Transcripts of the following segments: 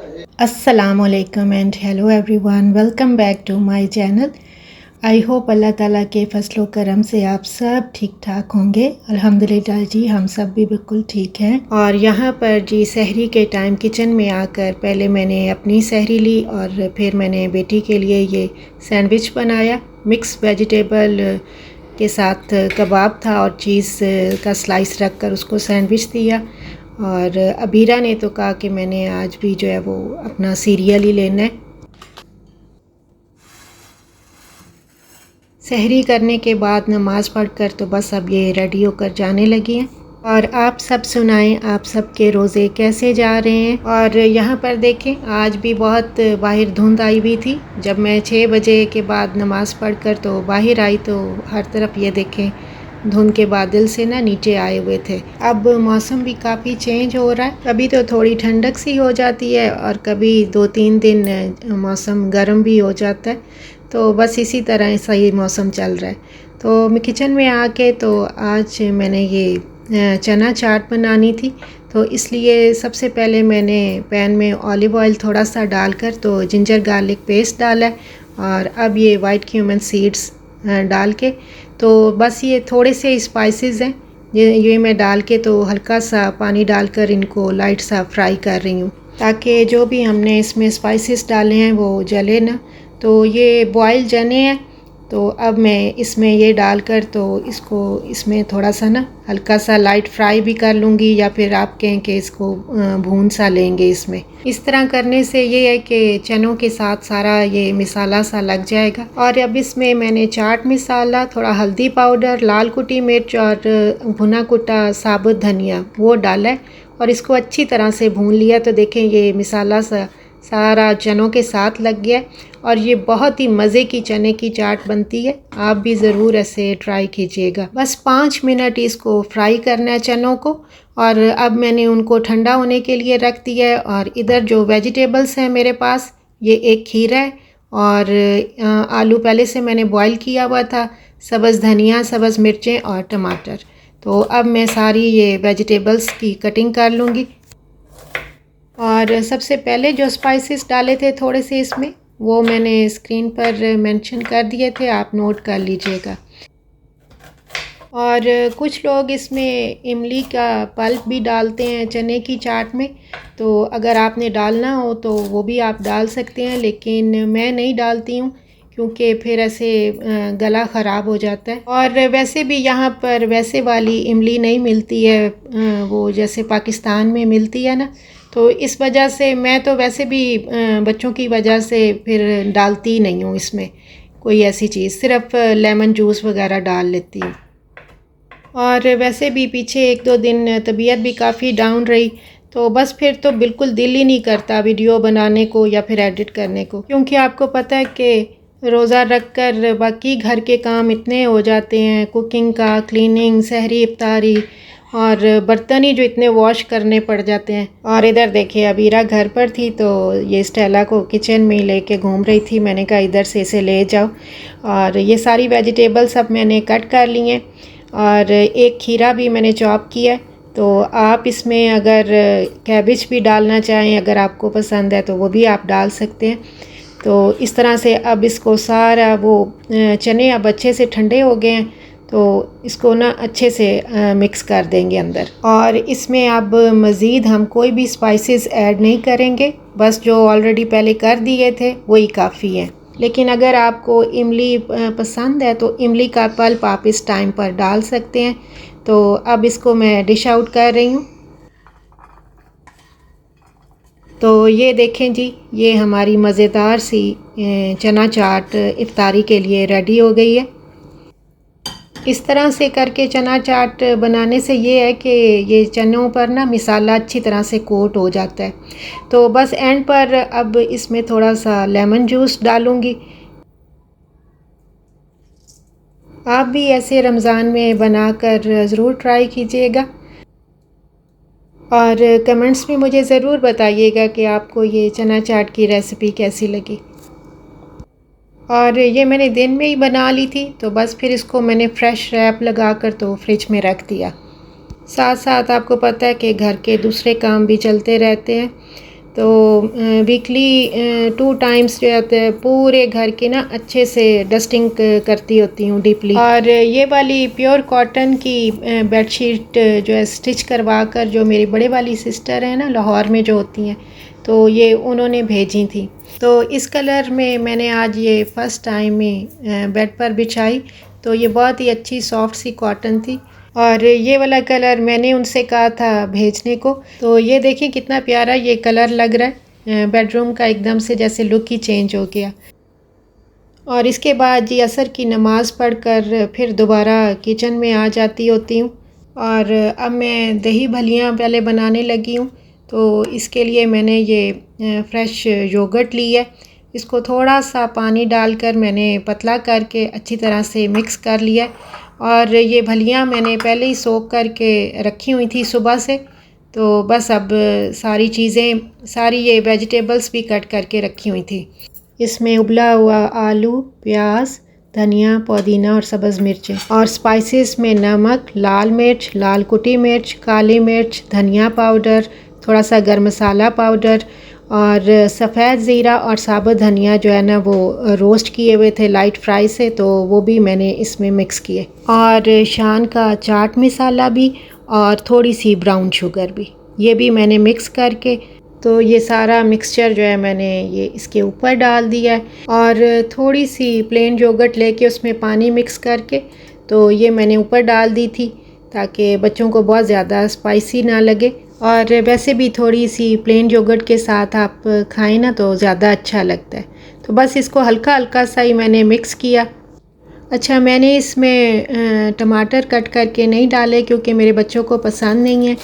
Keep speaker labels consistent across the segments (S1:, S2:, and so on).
S1: अस्सलामुअलैकुम and hello everyone, welcome back to my channel. I hope अल्लाह ताला के फजलो करम से आप सब ठीक ठाक होंगे। अल्हम्दुलिल्लाह जी, हम सब भी बिल्कुल ठीक हैं। और यहाँ पर जी सहरी के टाइम किचन में आकर पहले मैंने अपनी सहरी ली और फिर मैंने बेटी के लिए ये सैंडविच बनाया। मिक्स वेजिटेबल के साथ कबाब था और चीज़ का स्लाइस रख कर उसको सैंडविच दिया। और अबीरा ने तो कहा कि मैंने आज भी जो है वो अपना सीरियल ही लेना है। सहरी करने के बाद नमाज़ पढ़कर तो बस अब ये रेडी होकर जाने लगी हैं। और आप सब सुनाएं, आप सब के रोज़े कैसे जा रहे हैं। और यहाँ पर देखें, आज भी बहुत बाहर धुंध आई हुई थी। जब मैं 6 बजे के बाद नमाज़ पढ़कर तो बाहर आई तो हर तरफ ये देखें धुंध के बादल से ना नीचे आए हुए थे। अब मौसम भी काफ़ी चेंज हो रहा है, कभी तो थोड़ी ठंडक सी हो जाती है और कभी 2-3 दिन मौसम गर्म भी हो जाता है। तो बस इसी तरह सही मौसम चल रहा है। तो मैं किचन में आके तो आज मैंने ये चना चाट बनानी थी। तो इसलिए सबसे पहले मैंने पैन में ऑलिव ऑयल थोड़ा सा डालकर तो जिंजर गार्लिक पेस्ट डाला है और अब ये वाइट क्यूमन सीड्स डाल के तो बस ये थोड़े से स्पाइसेस हैं, ये मैं डाल के तो हल्का सा पानी डालकर इनको लाइट सा फ्राई कर रही हूँ ताकि जो भी हमने इसमें स्पाइसेस डाले हैं वो जले ना। तो ये बॉयल चने हैं तो अब मैं इसमें ये डालकर तो इसको इसमें थोड़ा सा ना हल्का सा लाइट फ्राई भी कर लूँगी या फिर आप कहें कि इसको भून सा लेंगे। इसमें इस तरह करने से ये है कि चनों के साथ सारा ये मसाला सा लग जाएगा। और अब इसमें मैंने चाट मसाला, थोड़ा हल्दी पाउडर, लाल कुटी मिर्च और भुना कुटा साबुत धनिया वो डाला है और इसको अच्छी तरह से भून लिया। तो देखें ये मसाला सारा चनों के साथ लग गया और ये बहुत ही मज़े की चने की चाट बनती है। आप भी ज़रूर ऐसे ट्राई कीजिएगा। बस 5 मिनट इसको फ्राई करना है चनों को। और अब मैंने उनको ठंडा होने के लिए रख दिया है। और इधर जो वेजिटेबल्स हैं मेरे पास, ये एक खीरा है और आलू पहले से मैंने बॉईल किया हुआ था, सब्ज़ धनिया, सब्ज़ मिर्चें और टमाटर। तो अब मैं सारी ये वेजिटेबल्स की कटिंग कर लूँगी। और सबसे पहले जो स्पाइसेस डाले थे थोड़े से इसमें, वो मैंने स्क्रीन पर मेंशन कर दिए थे, आप नोट कर लीजिएगा। और कुछ लोग इसमें इमली का पल्प भी डालते हैं चने की चाट में। तो अगर आपने डालना हो तो वो भी आप डाल सकते हैं, लेकिन मैं नहीं डालती हूँ क्योंकि फिर ऐसे गला ख़राब हो जाता है। और वैसे भी यहाँ पर वैसे वाली इमली नहीं मिलती है, वो जैसे पाकिस्तान में मिलती है ना। तो इस वजह से मैं तो वैसे भी बच्चों की वजह से फिर डालती ही नहीं हूँ इसमें कोई ऐसी चीज़, सिर्फ लेमन जूस वगैरह डाल लेती हूँ। और वैसे भी पीछे 1-2 दिन तबीयत भी काफ़ी डाउन रही तो बस फिर तो बिल्कुल दिल ही नहीं करता वीडियो बनाने को या फिर एडिट करने को, क्योंकि आपको पता है कि रोज़ा रख कर बाकी घर के काम इतने हो जाते हैं, कुकिंग का, क्लीनिंग, सहरी, इफ्तारी और बर्तन ही जो इतने वॉश करने पड़ जाते हैं। और इधर देखिए अबीरा घर पर थी तो ये स्टेला को किचन में लेके घूम रही थी। मैंने कहा इधर से इसे ले जाओ। और ये सारी वेजिटेबल्स अब मैंने कट कर ली हैं और एक खीरा भी मैंने चॉप किया है। तो आप इसमें अगर कैबिज भी डालना चाहें, अगर आपको पसंद है तो वो भी आप डाल सकते हैं। तो इस तरह से अब इसको सारा वो चने अब अच्छे से ठंडे हो गए हैं तो इसको ना अच्छे से मिक्स कर देंगे अंदर। और इसमें अब मज़ीद हम कोई भी स्पाइसेस ऐड नहीं करेंगे, बस जो ऑलरेडी पहले कर दिए थे वही काफ़ी है। लेकिन अगर आपको इमली पसंद है तो इमली का पल्प आप इस टाइम पर डाल सकते हैं। तो अब इसको मैं डिश आउट कर रही हूँ। तो ये देखें जी, ये हमारी मज़ेदार सी चना चाट इफ्तारी के लिए रेडी हो गई है। इस तरह से करके चना चाट बनाने से ये है कि ये चनों पर ना मसाला अच्छी तरह से कोट हो जाता है। तो बस एंड पर अब इसमें थोड़ा सा लेमन जूस डालूँगी। आप भी ऐसे रमज़ान में बनाकर ज़रूर ट्राई कीजिएगा और कमेंट्स में मुझे ज़रूर बताइएगा कि आपको ये चना चाट की रेसिपी कैसी लगी। और ये मैंने दिन में ही बना ली थी तो बस फिर इसको मैंने फ़्रेश रैप लगा कर तो फ्रिज में रख दिया। साथ साथ आपको पता है कि घर के दूसरे काम भी चलते रहते हैं। तो वीकली 2 टाइम्स जो होते हैं पूरे घर की ना अच्छे से डस्टिंग करती होती हूँ डीपली। और ये वाली प्योर कॉटन की बेडशीट जो है स्टिच करवा कर जो मेरी बड़े वाली सिस्टर है ना लाहौर में जो होती हैं, तो ये उन्होंने भेजी थी। तो इस कलर में मैंने आज ये फ़र्स्ट टाइम में बेड पर बिछाई। तो ये बहुत ही अच्छी सॉफ्ट सी कॉटन थी और ये वाला कलर मैंने उनसे कहा था भेजने को। तो ये देखिए कितना प्यारा ये कलर लग रहा है बेडरूम का, एकदम से जैसे लुक ही चेंज हो गया। और इसके बाद जी असर की नमाज़ पढ़कर फिर दोबारा किचन में आ जाती होती हूँ। और अब मैं दही भलियाँ पहले बनाने लगी हूँ। तो इसके लिए मैंने ये फ्रेश योगर्ट ली है। इसको थोड़ा सा पानी डालकर मैंने पतला करके अच्छी तरह से मिक्स कर लिया है। और ये भलियाँ मैंने पहले ही सोख करके रखी हुई थी सुबह से। तो बस अब सारी चीज़ें, सारी ये वेजिटेबल्स भी कट करके रखी हुई थी। इसमें उबला हुआ आलू, प्याज, धनिया, पुदीना और सब्ज़ मिर्चें और स्पाइसेस में नमक, लाल मिर्च, लाल कुटी मिर्च, काली मिर्च, धनिया पाउडर, थोड़ा सा गरम मसाला पाउडर और सफ़ेद ज़ीरा और साबुत धनिया जो है ना वो रोस्ट किए हुए थे लाइट फ्राई से, तो वो भी मैंने इसमें मिक्स किए। और शान का चाट मसाला भी और थोड़ी सी ब्राउन शुगर भी, ये भी मैंने मिक्स करके, तो ये सारा मिक्सचर जो है मैंने ये इसके ऊपर डाल दिया है। और थोड़ी सी प्लेन योगर्ट लेके उसमें पानी मिक्स करके तो ये मैंने ऊपर डाल दी थी ताकि बच्चों को बहुत ज़्यादा स्पाइसी ना लगे। और वैसे भी थोड़ी सी प्लेन योगर्ट के साथ आप खाएं ना तो ज़्यादा अच्छा लगता है। तो बस इसको हल्का हल्का सा ही मैंने मिक्स किया। अच्छा, मैंने इसमें टमाटर कट करके नहीं डाले क्योंकि मेरे बच्चों को पसंद नहीं है।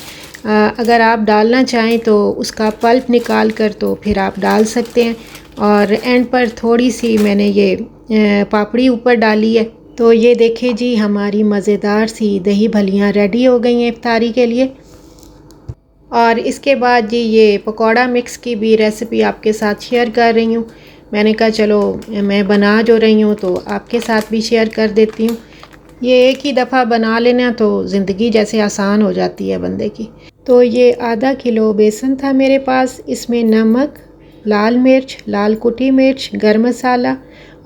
S1: अगर आप डालना चाहें तो उसका पल्प निकाल कर तो फिर आप डाल सकते हैं। और एंड पर थोड़ी सी मैंने ये पापड़ी ऊपर डाली है। तो ये देखिए जी हमारी मज़ेदार सी दही भलियाँ रेडी हो गई हैं इफ्तारी के लिए। और इसके बाद जी ये पकौड़ा मिक्स की भी रेसिपी आपके साथ शेयर कर रही हूँ। मैंने कहा चलो मैं बना जो रही हूँ तो आपके साथ भी शेयर कर देती हूँ। ये एक ही दफ़ा बना लेना तो ज़िंदगी जैसे आसान हो जाती है बंदे की। तो ये आधा किलो बेसन था मेरे पास, इसमें नमक, लाल मिर्च, लाल कुटी मिर्च, गरम मसाला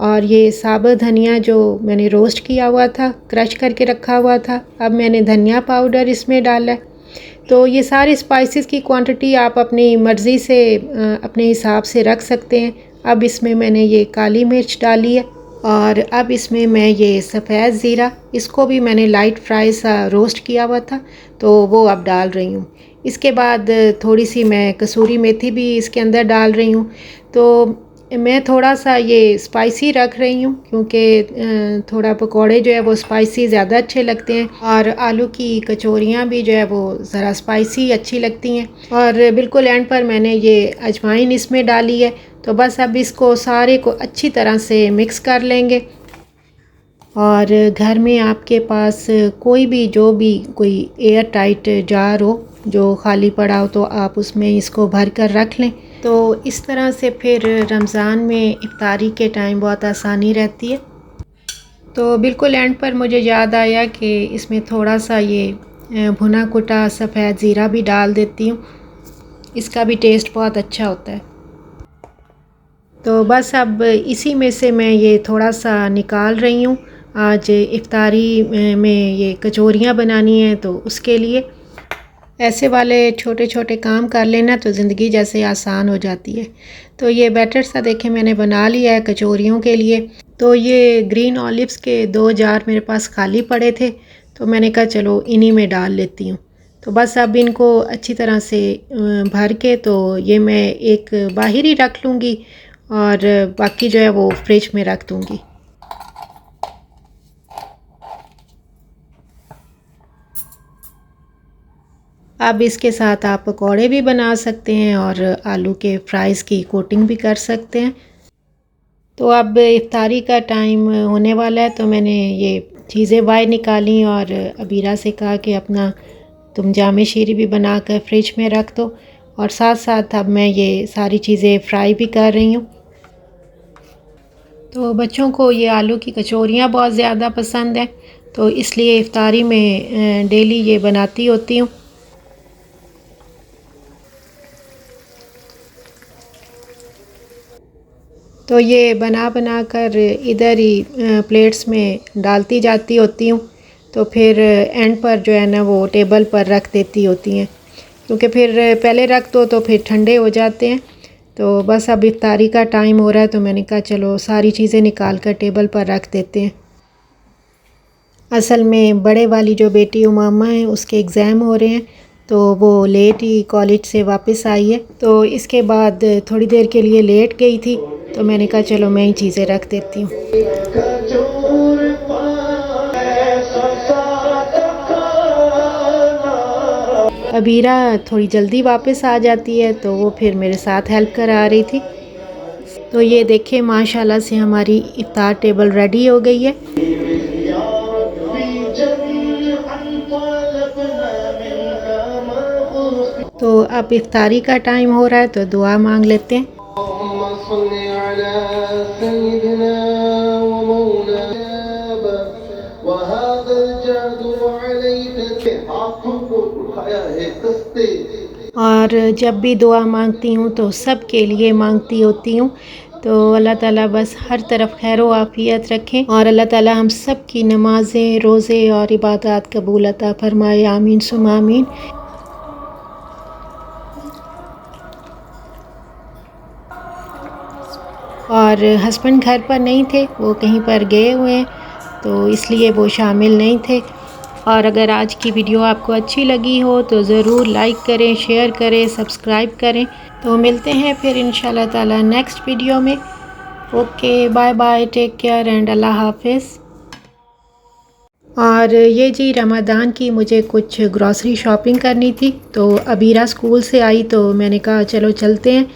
S1: और ये साबुत धनिया जो मैंने रोस्ट किया हुआ था, क्रश करके रखा हुआ था। अब मैंने धनिया पाउडर इसमें डाला है। तो ये सारे स्पाइसेस की क्वांटिटी आप अपनी मर्ज़ी से अपने हिसाब से रख सकते हैं। अब इसमें मैंने ये काली मिर्च डाली है और अब इसमें मैं ये सफ़ेद ज़ीरा, इसको भी मैंने लाइट फ्राई सा रोस्ट किया हुआ था तो वो अब डाल रही हूँ। इसके बाद थोड़ी सी मैं कसूरी मेथी भी इसके अंदर डाल रही हूँ। तो मैं थोड़ा सा ये स्पाइसी रख रही हूँ क्योंकि थोड़ा पकोड़े जो है वो स्पाइसी ज़्यादा अच्छे लगते हैं और आलू की कचौरियाँ भी जो है वो ज़रा स्पाइसी अच्छी लगती हैं। और बिल्कुल एंड पर मैंने ये अजवाइन इसमें डाली है। तो बस अब इसको सारे को अच्छी तरह से मिक्स कर लेंगे। और घर में आपके पास कोई भी जो भी कोई एयर टाइट जार हो जो खाली पड़ा हो तो आप उसमें इसको भर कर रख लें। तो इस तरह से फिर रमज़ान में इफ्तारी के टाइम बहुत आसानी रहती है। तो बिल्कुल एंड पर मुझे याद आया कि इसमें थोड़ा सा ये भुना कुटा सफ़ेद ज़ीरा भी डाल देती हूँ, इसका भी टेस्ट बहुत अच्छा होता है। तो बस अब इसी में से मैं ये थोड़ा सा निकाल रही हूँ। आज इफ्तारी में ये कचौरियाँ बनानी हैं तो उसके लिए ऐसे वाले छोटे छोटे काम कर लेना तो ज़िंदगी जैसे आसान हो जाती है। तो ये बैटर सा देखें मैंने बना लिया है कचौरियों के लिए। तो ये ग्रीन ऑलिव्स के 2 जार मेरे पास खाली पड़े थे तो मैंने कहा चलो इन्हीं में डाल लेती हूँ। तो बस अब इनको अच्छी तरह से भर के तो ये मैं एक बाहर ही रख लूँगी और बाकी जो है वो फ्रिज में रख दूँगी। अब इसके साथ आप पकौड़े भी बना सकते हैं और आलू के फ्राइज़ की कोटिंग भी कर सकते हैं। तो अब इफ्तारी का टाइम होने वाला है तो मैंने ये चीज़ें बाहर निकाली और अबीरा से कहा कि अपना तुम जामे शीरी भी बना कर फ्रिज में रख दो। और साथ साथ अब मैं ये सारी चीज़ें फ्राई भी कर रही हूँ। तो बच्चों को ये आलू की कचौरियाँ बहुत ज़्यादा पसंद है तो इसलिए इफ्तारी में डेली ये बनाती होती हूँ। तो ये बना बना कर इधर ही प्लेट्स में डालती जाती होती हूँ। तो फिर एंड पर जो है ना वो टेबल पर रख देती होती हैं, क्योंकि फिर पहले रख दो तो फिर ठंडे हो जाते हैं। तो बस अब इफ्तारी का टाइम हो रहा है तो मैंने कहा चलो सारी चीज़ें निकाल कर टेबल पर रख देते हैं। असल में बड़े वाली जो बेटी उमामा है उसके एग्ज़ाम हो रहे हैं, तो वो लेट ही कॉलेज से वापस आई है। तो इसके बाद थोड़ी देर के लिए लेट गई थी, तो मैंने कहा चलो मैं ही चीज़ें रख देती हूँ। अबीरा थोड़ी जल्दी वापस आ जाती है तो वो फिर मेरे साथ हेल्प कर आ रही थी। तो ये देखें माशाल्लाह से हमारी इफ्तार टेबल रेडी हो गई है। तो अब इफ्तारी का टाइम हो रहा है तो दुआ मांग लेते हैं। और जब भी दुआ मांगती हूँ तो सब के लिए मांगती होती हूँ। तो अल्लाह ताला बस हर तरफ खैर व आफियत रखें और अल्लाह ताला हम सब की नमाज़ें, रोज़े और इबादत कबूल अता फरमाए। आमीन सुम्मा आमीन। और हस्बैंड घर पर नहीं थे, वो कहीं पर गए हुए हैं, तो इसलिए वो शामिल नहीं थे। और अगर आज की वीडियो आपको अच्छी लगी हो तो ज़रूर लाइक करें, शेयर करें, सब्सक्राइब करें। तो मिलते हैं फिर इंशाल्लाह ताला नेक्स्ट वीडियो में। Okay, bye bye, take care and अल्लाह हाफिज़। और ये जी रमज़ान की मुझे कुछ ग्रॉसरी शॉपिंग करनी थी, तो अबीरा स्कूल से आई तो मैंने कहा चलो चलते हैं,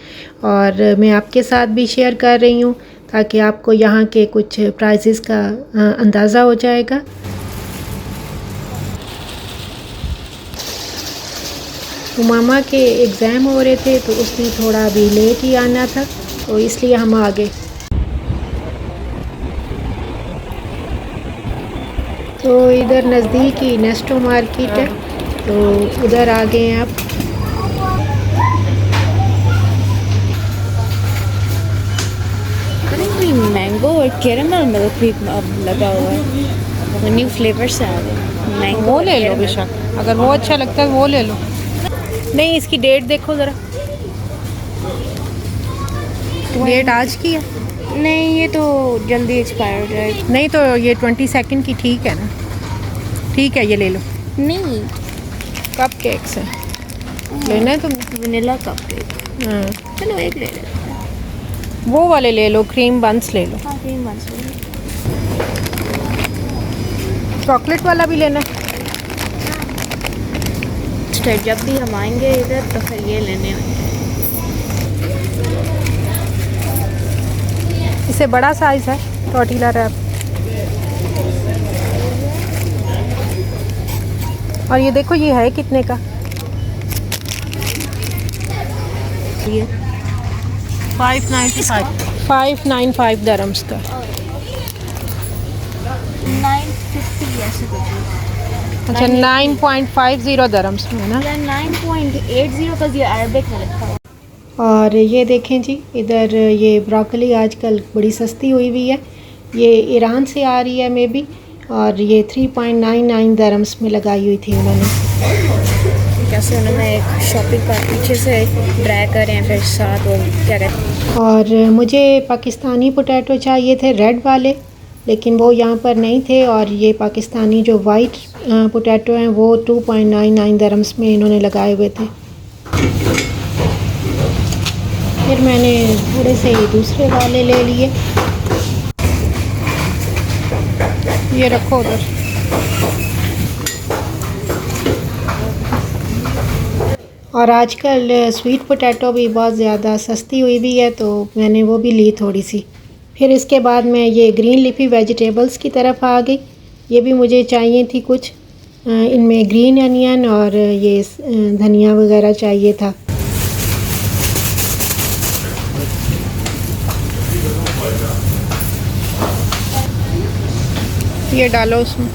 S1: और मैं आपके साथ भी शेयर कर रही हूँ ताकि आपको यहाँ के कुछ प्राइसेस का अंदाज़ा हो जाएगा। उमामा के एग्ज़ाम हो रहे थे तो उसने थोड़ा अभी लेट ही आना था, तो इसलिए हम आ गए। तो इधर नज़दीक ही नेस्टो मार्केट है, तो उधर आ गए हैं आप।
S2: मैंगो और कैरेमल मिल्क भी अब लगा हुआ है, न्यू फ्लेवर्स आ गए। मैंगो
S3: वो ले लो बेशक, अगर वो अच्छा लगता है वो ले लो।
S1: नहीं, इसकी डेट देखो ज़रा, डेट आज की है।
S2: नहीं, ये तो जल्दी एक्सपायर हो जाएगा।
S1: नहीं तो ये 22 की ठीक है ना, ठीक है ये ले लो।
S2: नहीं,
S1: कप केक्स है, लेना है तुमने?
S2: Vanilla cup cake.
S1: हाँ,
S2: चलो एक ले लेते हैं।
S1: वो वाले ले लो, क्रीम बंस ले लो।
S2: हाँ, क्रीम बंस ले लो।
S1: चॉकलेट वाला भी लेना है?
S2: जब भी हम आएंगे इधर तो फिर ये लेने होंगे।
S1: इससे बड़ा साइज़ है टॉर्टिला रैप। और ये देखो ये है कितने का?
S2: ये
S1: 595 दरम्स का।
S2: 950 ऐसे कुछ।
S1: अच्छा, 9.50 दरम्स में ना।
S2: 9.80 का ये अरबिक में लिखा हुआ।
S1: और ये देखें जी, इधर ये ब्रोकली आजकल बड़ी सस्ती हुई हुई है, ये ईरान से आ रही है मे बी, और ये 3.99 दरम्स में लगाई हुई थी उन्होंने।
S2: कैसे उन्होंने एक शॉपिंग का पीछे से ड्राई करें फिर साथ वो क्या कहते हैं।
S1: और मुझे पाकिस्तानी पोटैटो चाहिए थे, रेड वाले, लेकिन वो यहाँ पर नहीं थे। और ये पाकिस्तानी जो वाइट पोटैटो हैं वो 2.99 दरम्स में इन्होंने लगाए हुए थे। फिर मैंने थोड़े से दूसरे वाले ले लिए। ये रखो उधर। और आजकल स्वीट पोटैटो भी बहुत ज़्यादा सस्ती हुई भी है, तो मैंने वो भी ली थोड़ी सी। फिर इसके बाद मैं ये ग्रीन लीफी वेजिटेबल्स की तरफ आ गई। ये भी मुझे चाहिए थी कुछ, इनमें ग्रीन अनियन और ये धनिया वगैरह चाहिए था। ये डालो उसमें।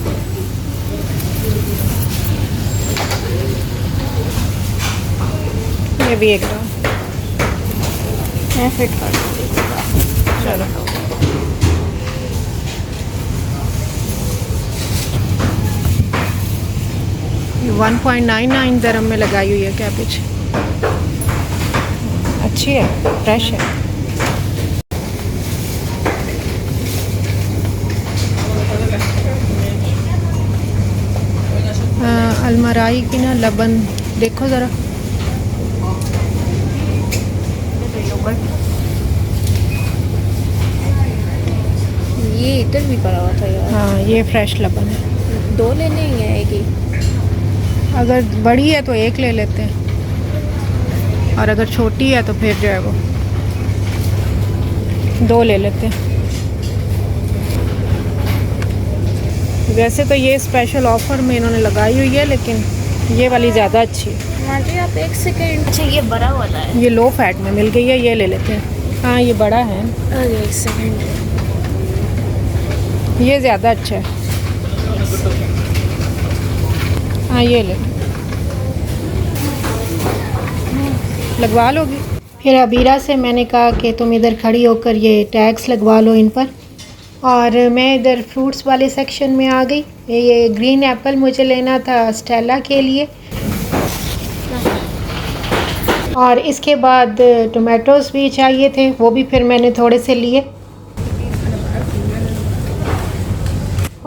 S1: ये भी एक डाल।
S2: मैं फिट कर दूँगी।
S3: 1.99 दरम में लगाई हुई है कैबेज। अच्छी है, फ्रेश है। अलमराई की ना लबन देखो ज़रा।
S2: ये इधर भी पड़ा हुआ था यार।
S3: हाँ, ये फ्रेश लबन है।
S2: 2 लेने ही है एक ही।
S3: अगर बड़ी है तो एक ले लेते हैं, और अगर छोटी है तो फिर जो है वो 2 ले लेते हैं। वैसे तो ये स्पेशल ऑफ़र में इन्होंने लगाई हुई है, लेकिन ये वाली ज़्यादा अच्छी है।
S2: हाँ जी, आप एक सेकेंड। अच्छा, ये बड़ा वाला है।
S3: ये लो फैट में मिल गई है, ये ले लेते हैं। हाँ, ये बड़ा है।
S2: अरे एक सेकेंड।
S3: ये ज़्यादा अच्छा है। हाँ, ये ले लगवा लोगी।
S1: फिर अबीरा से मैंने कहा कि तुम इधर खड़ी होकर ये टैग्स लगवा लो इन पर, और मैं इधर फ्रूट्स वाले सेक्शन में आ गई। ये ग्रीन एप्पल मुझे लेना था स्टेला के लिए, और इसके बाद टोमेटोज़ भी चाहिए थे, वो भी फिर मैंने थोड़े से लिए।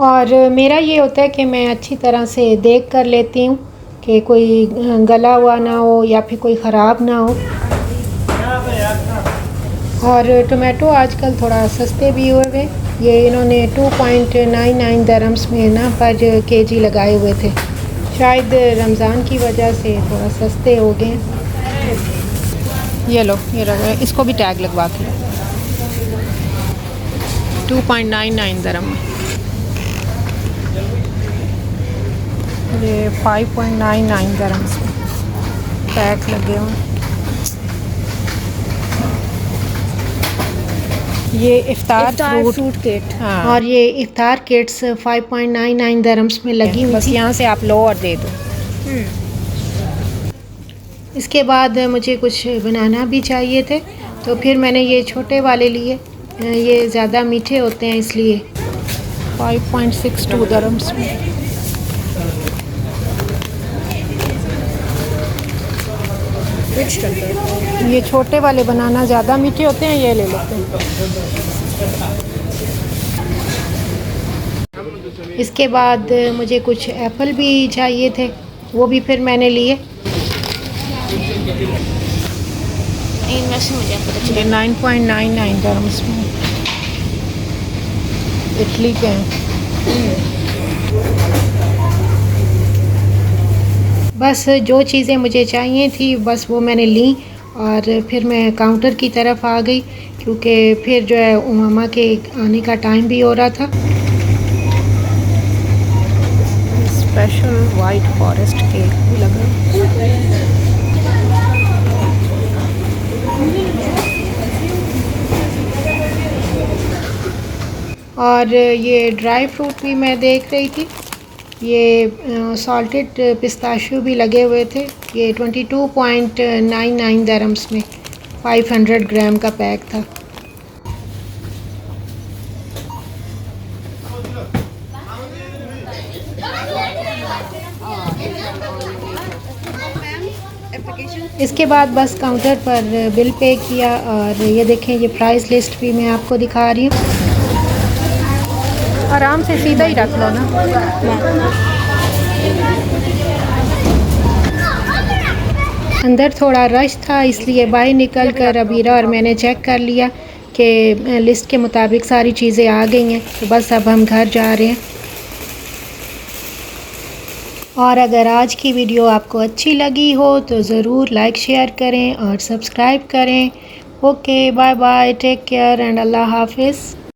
S1: और मेरा ये होता है कि मैं अच्छी तरह से देख कर लेती हूँ कि कोई गला हुआ ना हो या फिर कोई ख़राब ना हो। और टोमेटो आजकल थोड़ा सस्ते भी हुए हुए, ये इन्होंने 2.99 दरम्स में ना पर केजी लगाए हुए थे। शायद रमज़ान की वजह से थोड़ा सस्ते हो गए।
S3: ये लो, ये लगा, इसको भी टैग लगवा के 2.99 दरम में। ये 5.99 दरम्स में टैग लगे हुए। ये इफ्तार फ्रूट
S2: किट।
S3: हाँ,
S1: और ये इफ्तार किट्स 5.99 दरम्स में लगी हुई
S3: बस
S1: थी।
S3: यहाँ से आप लो और दे दो।
S1: इसके बाद मुझे कुछ बनाना भी चाहिए थे, तो फिर मैंने ये छोटे वाले लिए। ये ज़्यादा मीठे होते हैं इसलिए।
S3: 5.62 दरम्स में। ये छोटे वाले बनाना ज़्यादा मीठे होते हैं, ये ले लेते हैं।
S1: इसके बाद मुझे कुछ एप्पल भी चाहिए थे, वो भी फिर मैंने लिए।
S2: इनमें से मुझे पता चला।
S3: ये 9.99 दरम्स में इटली के हैं।
S1: बस जो चीज़ें मुझे चाहिए थी बस वो मैंने ली, और फिर मैं काउंटर की तरफ आ गई, क्योंकि फिर जो है उमामा के आने का टाइम भी हो रहा था।
S3: स्पेशल वाइट फॉरेस्ट केक भी लगा।
S1: और ये ड्राई फ्रूट भी मैं देख रही थी। ये सॉल्टेड पिस्ताशियो भी लगे हुए थे। ये 22.99 दरम्स में 500 ग्राम का पैक था। इसके बाद बस काउंटर पर बिल पे किया, और ये देखें ये प्राइस लिस्ट भी मैं आपको दिखा रही हूँ।
S3: आराम से सीधा ही रख लो ना।
S1: अंदर थोड़ा रश था, इसलिए बाहर निकल कर अबीरा और मैंने चेक कर लिया कि लिस्ट के मुताबिक सारी चीज़ें आ गई हैं, तो बस अब हम घर जा रहे हैं। और अगर आज की वीडियो आपको अच्छी लगी हो तो ज़रूर लाइक शेयर करें और सब्सक्राइब करें। Okay, bye bye, take care and अल्लाह हाफिज़।